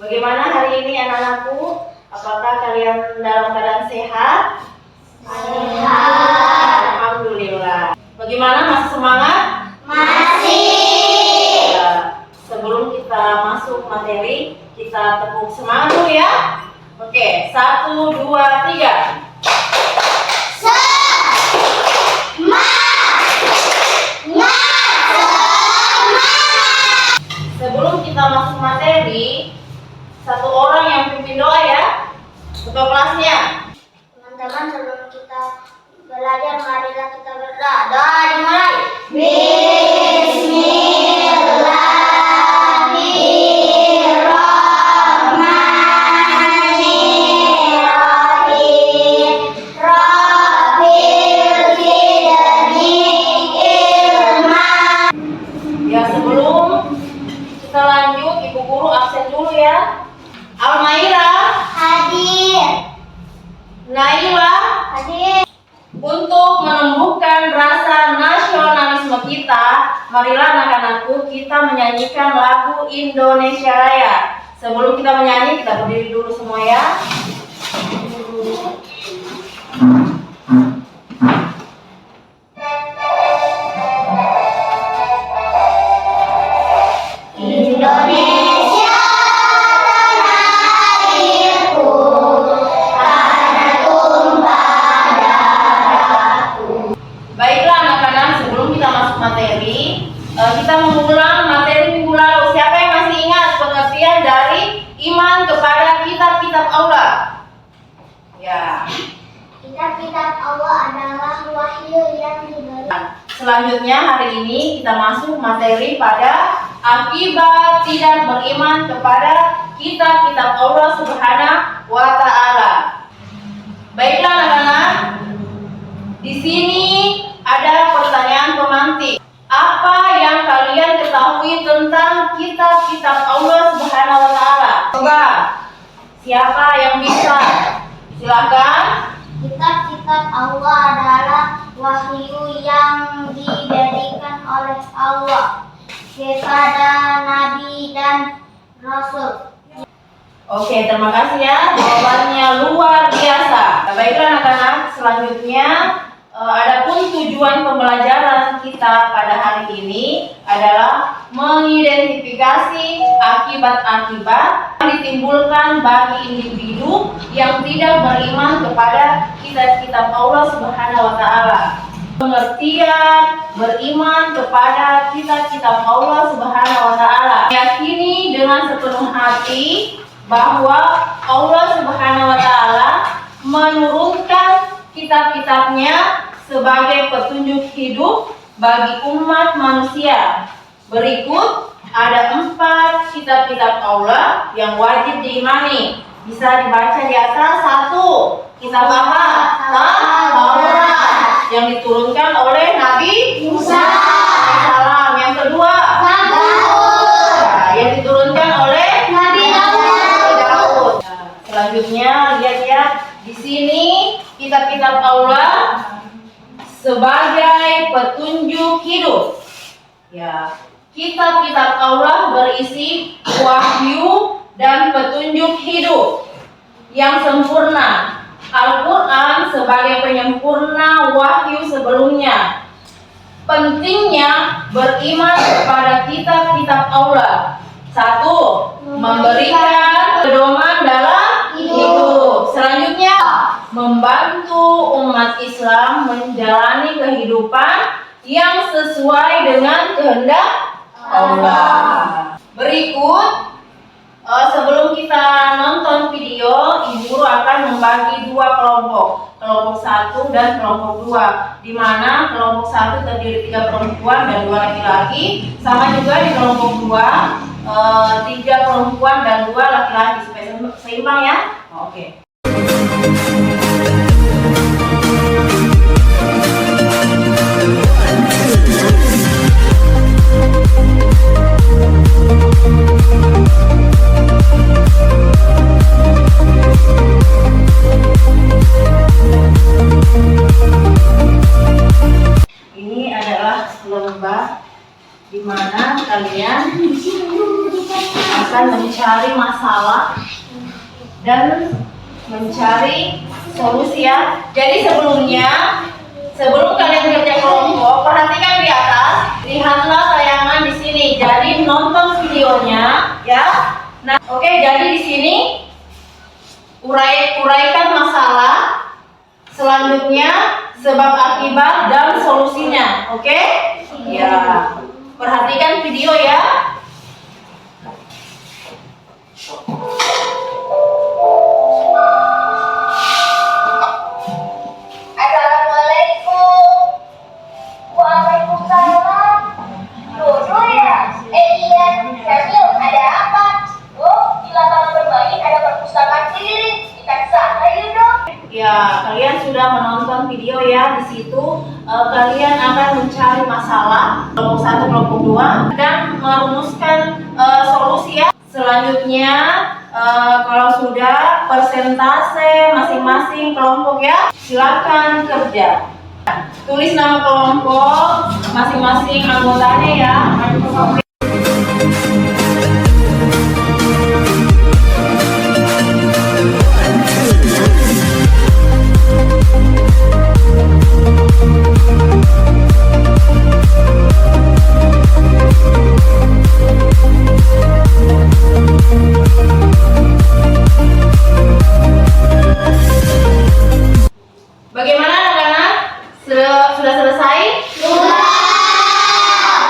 Bagaimana hari ini anak-anakku? Apakah kalian dalam keadaan sehat? Sehat. Alhamdulillah. Bagaimana, masih semangat? Masih. Ya, sebelum kita masuk materi, kita tepuk semangat dulu ya. Oke, 1, 2, 3. Sebelum kita masuk materi, satu orang yang pimpin doa ya, ketua kelasnya. Teman-teman, sebelum kita belajar, marilah kita berdoa. Doa dimulai. Bismillahirrahmanirrahim. Rabbil zidni ilma. Ya, sebelum kita lanjut, Ibu Guru absen dulu ya. Almaira, Hadir. Naila, Hadir. untuk menumbuhkan rasa nasionalisme kita, marilah anak-anakku kita menyanyikan lagu Indonesia Raya. Sebelum kita menyanyi, kita berdiri dulu semua ya. Indonesia tanah airku, tanah tumpah darahku. Baiklah anak-anak, sebelum kita masuk materi, kita mengulang materi minggu lalu. Siapa yang masih ingat pengertian dari iman kepada kitab-kitab Allah? Ya. Kitab-kitab Allah adalah wahyu yang diberikan. Selanjutnya hari ini kita masuk materi pada akibat tidak beriman kepada kitab-kitab Allah Subhanahu wa Ta'ala. Baiklah anak-anak, di sini ada pertanyaan pemantik. Apa yang kalian ketahui tentang kitab-kitab Allah Subhanahu wa Ta'ala? Coba, siapa yang bisa? Silakan. Kitab-kitab Allah adalah wahyu yang diberikan oleh Allah kepada nabi dan rasul. Oke, terima kasih ya. Jawabannya luar biasa. Baiklah anak-anak, selanjutnya adapun tujuan pembelajaran kita pada hari ini adalah mengidentifikasi akibat-akibat yang ditimbulkan bagi individu yang tidak beriman kepada kitab-kitab Allah Subhanahu wa Ta'ala. Pengertian beriman kepada kitab-kitab Allah Subhanahu wa Ta'ala, meyakini dengan sepenuh hati bahwa Allah Subhanahu wa Ta'ala menurunkan kitab-kitabnya sebagai petunjuk hidup bagi umat manusia. Berikut ada 4 kitab-kitab Allah yang wajib diimani. Bisa dibaca di atas. 1, kitab apa? Taurat, yang diturunkan oleh Nabi Musa. Salam. Yang kedua, yang diturunkan oleh Nabi Daud. Nah, selanjutnya lihat ya, di sini kitab-kitab Allah sebagai petunjuk hidup. Ya, kitab-kitab Allah berisi wahyu dan petunjuk hidup yang sempurna. Al-Quran sebagai penyempurna wahyu sebelumnya. Pentingnya beriman kepada kitab-kitab Allah. 1, memberikan pedoman dalam hidup. Selanjutnya, membantu umat Islam menjalani kehidupan yang sesuai dengan kehendak Allah. Berikut, sebelum kita nonton video, Ibu Guru akan membagi 2 kelompok. Kelompok 1 dan kelompok 2, di mana kelompok 1 terdiri 3 perempuan dan 2 laki-laki. Sama juga di kelompok 2, 3 perempuan dan 2 laki-laki, supaya seimbang ya. Oke. Ini adalah lomba di mana kalian akan mencari masalah masalah dan mencari solusi ya. Jadi sebelum kalian kerja kelompok, perhatikan di atas, lihatlah tayangan di sini. Jadi nonton videonya ya. Nah, oke, jadi di sini uraikan masalah, selanjutnya sebab akibat dan solusinya. Oke? Ya. Perhatikan video ya. Assalamualaikum. Waalaikumsalam. Dodo ya? Iya. Daniel, ada apa? Oh, di lapangan bermain ada perpustakaan keliling. Kita ke sana yuk dong. Ya, kalian sudah menonton video ya. Di situ kalian akan mencari masalah kelompok 1, kelompok 2 dan merumuskan solusi ya. Selanjutnya kalau sudah persentase masing-masing kelompok ya, silakan kerja. Tulis nama kelompok masing-masing anggotanya ya. Bagaimana anak-anak? Sudah selesai? Sudah.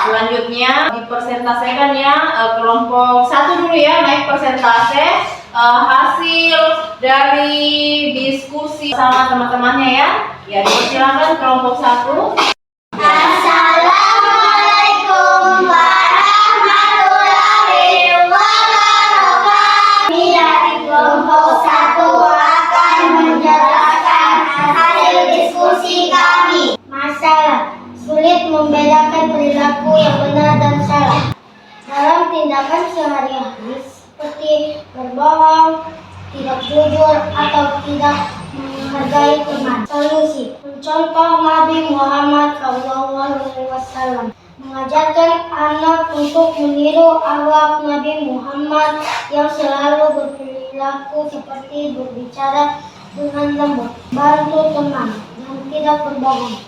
Selanjutnya dipersentasekan ya, kelompok 1 dulu ya, naik persentase hasil dari diskusi sama teman-temannya ya. Ya, dipersilakan kelompok 1. Assalamualaikum warahmatullahi wabarakatuh. Dari kelompok 1 akan menjelaskan hasil diskusi kami. Masalah sulit membedakan perilaku yang benar dan salah dalam tindakan sehari-hari seperti berbohong, tidak jujur, atau tidak menghargai teman. Solusi: mencontoh Nabi Muhammad SAW mengajarkan anak untuk meniru akhlak Nabi Muhammad yang selalu berperilaku seperti berbicara dengan lembut, bantu teman, dan tidak berbohong.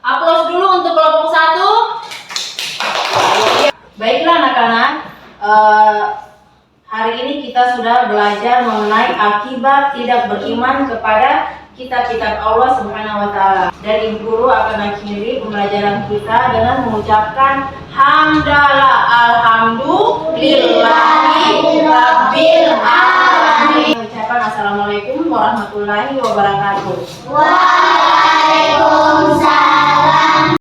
Aplaus dulu untuk kelompok 1. Baiklah anak-anak, hari ini kita sudah belajar mengenai akibat tidak beriman kepada kitab-kitab Allah Subhanahu wa Ta'ala. Dan Ibu Guru akan akhiri pembelajaran kita dengan mengucapkan hamdalah alhamdulillahi rabbil alamin. Ucapan assalamualaikum warahmatullahi wabarakatuh. Waalaikumsalam.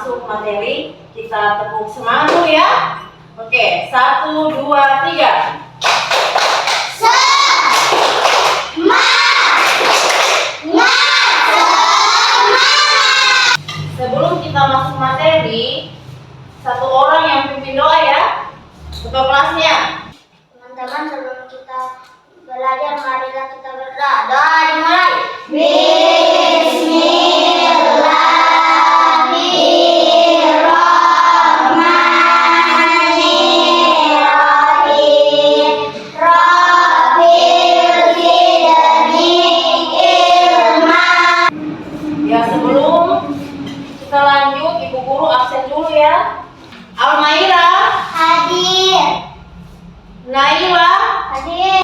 masuk materi, kita tepuk semangat dulu ya. Oke, 1, 2, 3. Sebelum kita masuk materi, satu orang yang pimpin doa ya, ketua kelasnya. Teman-teman, sebelum kita belajar, marilah kita berdoa. Doa dimulai. Ya, sebelum kita lanjut, Ibu Guru absen dulu ya. Almaira, Hadir. Naila, Hadir.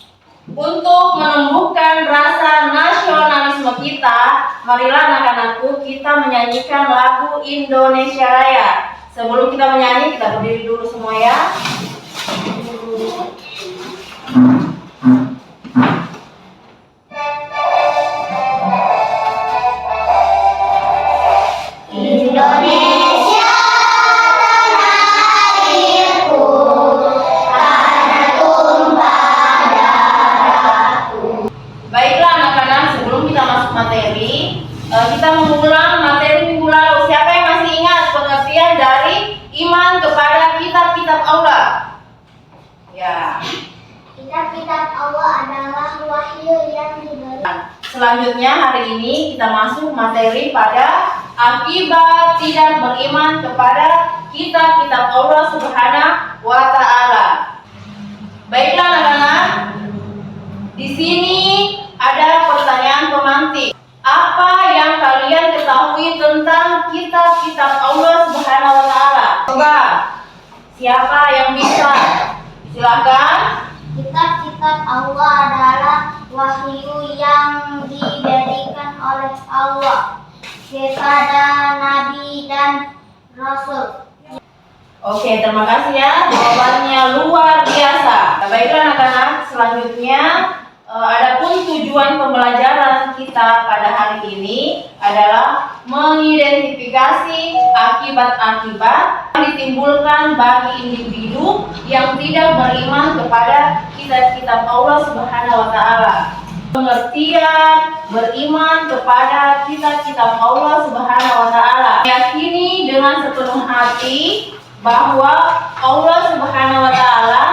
untuk menumbuhkan rasa nasionalisme kita, marilah anak-anakku kita menyanyikan lagu Indonesia Raya. Sebelum kita menyanyi, kita berdiri dulu semua ya. Indonesia tanah airku, tanah tumpah darahku. Baiklah anak-anak, sebelum kita masuk materi, kita mengulang materi minggu lalu. Siapa yang masih ingat pengertian dari iman kepada kitab-kitab Allah? Ya. Kitab-kitab Allah adalah wahyu yang diberikan. Selanjutnya hari ini kita masuk materi pada akibat tidak beriman kepada kitab-kitab Allah Subhanahu wa Ta'ala. Baiklah anak-anak, di sini ada pertanyaan pemantik. Apa yang kalian ketahui tentang kitab-kitab Allah Subhanahu wa Ta'ala? Coba, siapa yang bisa? Silakan. Kitab-kitab Allah adalah wahyu yang diberikan oleh Allah kepada nabi dan rasul. Oke, terima kasih ya. Jawabannya luar biasa. Baiklah anak-anak, selanjutnya adapun tujuan pembelajaran kita pada hari ini adalah mengidentifikasi akibat-akibat yang ditimbulkan bagi individu yang tidak beriman kepada kitab-kitab Allah Subhanahu wa Ta'ala. Pengertian beriman kepada kitab-kitab Allah Subhanahu wa Ta'ala, yakini dengan sepenuh hati bahwa Allah Subhanahu wa Ta'ala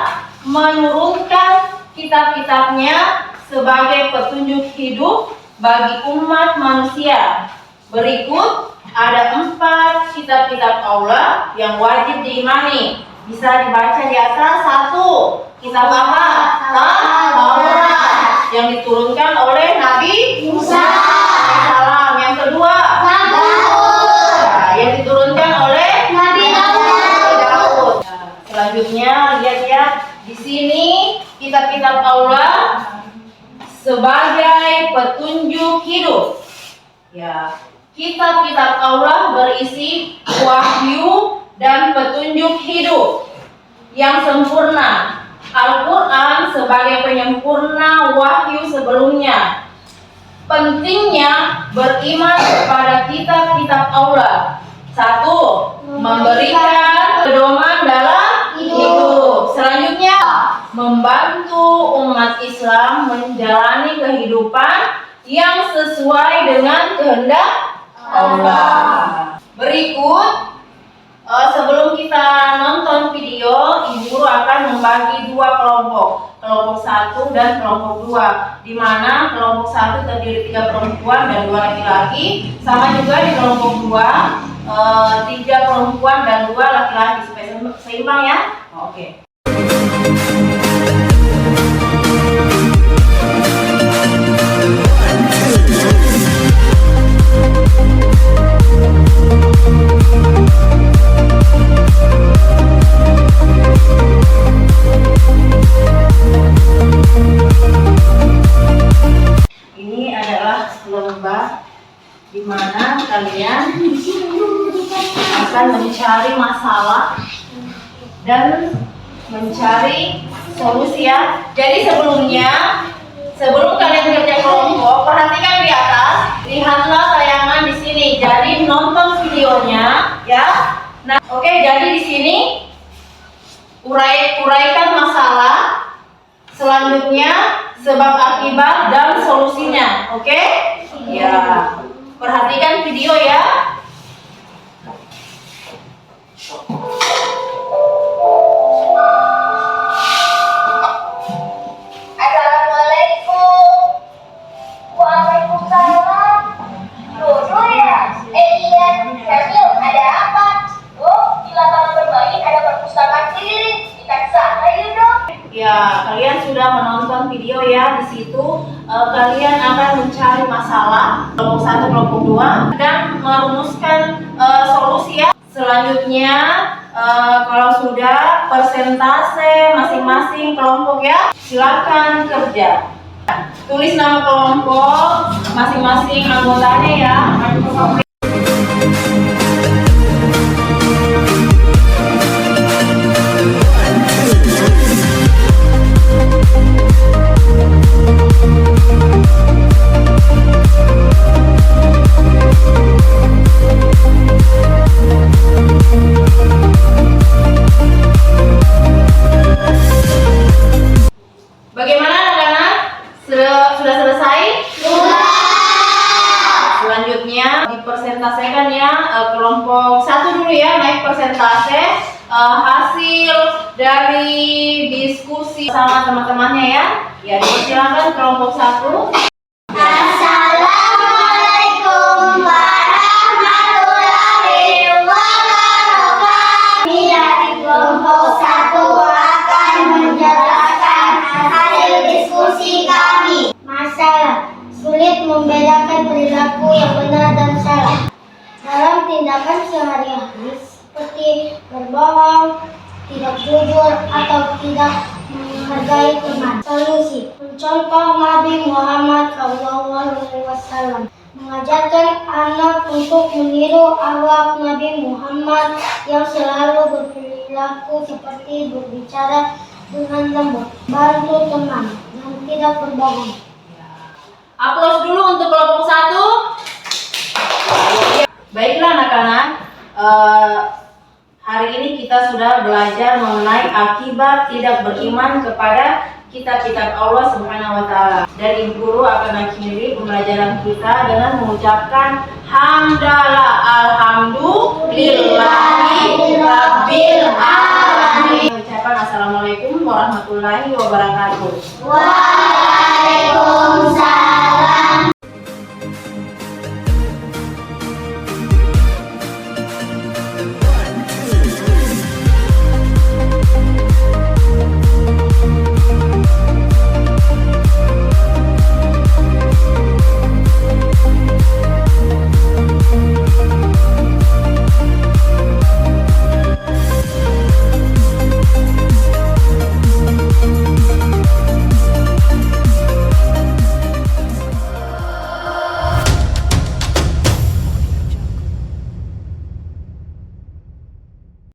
menurunkan kitab-kitabnya sebagai petunjuk hidup bagi umat manusia. Berikut ada 4 kitab-kitab Allah yang wajib diimani. Bisa dibaca di atas. 1. Kitab apa? Taurat, yang diturunkan oleh Nabi Musa. Salam. Yang kedua, yang diturunkan oleh Nabi Daud. Selanjutnya lihat ya, di sini kitab-kitab Allah sebagai petunjuk hidup. Ya, kitab-kitab Allah berisi wahyu dan petunjuk hidup yang sempurna. Al-Quran sebagai penyempurna wahyu sebelumnya. Pentingnya beriman kepada kitab-kitab Allah. 1. Memberikan pedoman dalam hidup. Selanjutnya, membantu umat Islam menjalani kehidupan yang sesuai dengan kehendak Allah. Berikut, sebelum kita nonton video, Ibu Guru akan membagi 2 kelompok. Kelompok 1 dan kelompok 2, di mana kelompok 1 terdiri 3 perempuan dan 2 laki-laki. Sama juga di kelompok 2, 3 perempuan dan 2 laki-laki, supaya seimbang ya. Oke. Ini adalah lomba di mana kalian akan mencari masalah dan mencari solusi ya. Jadi sebelum kalian kerja kelompok, perhatikan di atas, lihatlah tayangan di sini. Jadi nonton videonya ya. ya. Nah, oke, jadi di sini uraikan masalah, selanjutnya sebab akibat dan solusinya. Oke? Ya. Perhatikan video ya. Assalamualaikum. Waalaikumsalam. Dodo ya? Iya, Samuel, ada apa? Oh, di lapangan bermain ada perpustakaan keliling. Kita ke sana yuk dong. Ya, kalian sudah menonton video ya. Di situ kalian akan mencari masalah kelompok 1, kelompok 2 dan merumuskan solusi ya. Selanjutnya kalau sudah persentase masing-masing kelompok ya, silakan kerja. Tulis nama kelompok masing-masing anggotanya ya. Bagaimana anak-anak? Sudah selesai? Sudah. Selanjutnya dipersentasekan ya, kelompok 1 dulu ya, naik persentase hasil dari diskusi sama teman-temannya ya. Ya, dipersilakan kelompok 1. Assalamualaikum warahmatullahi wabarakatuh. Dari kelompok 1 akan menjelaskan hasil diskusi kami. Masalah sulit membedakan perilaku yang benar dan salah dalam tindakan sehari-hari seperti berbohong, tidak jujur, atau tidak menghargai teman. Solusi: mencontoh Nabi Muhammad SAW mengajarkan anak untuk meniru akhlak Nabi Muhammad yang selalu berperilaku seperti berbicara dengan lembut, bantu teman, dan tidak berbohong. Aplaus dulu untuk kelompok 1. Baiklah anak-anak, hari ini kita sudah belajar mengenai akibat tidak beriman kepada kitab-kitab Allah Subhanahu wa Ta'ala. Dan Ibu Guru akan mengakhiri pembelajaran kita dengan mengucapkan hamdalah alhamdulillahi rabbil alamin. Ucapan assalamualaikum warahmatullahi wabarakatuh.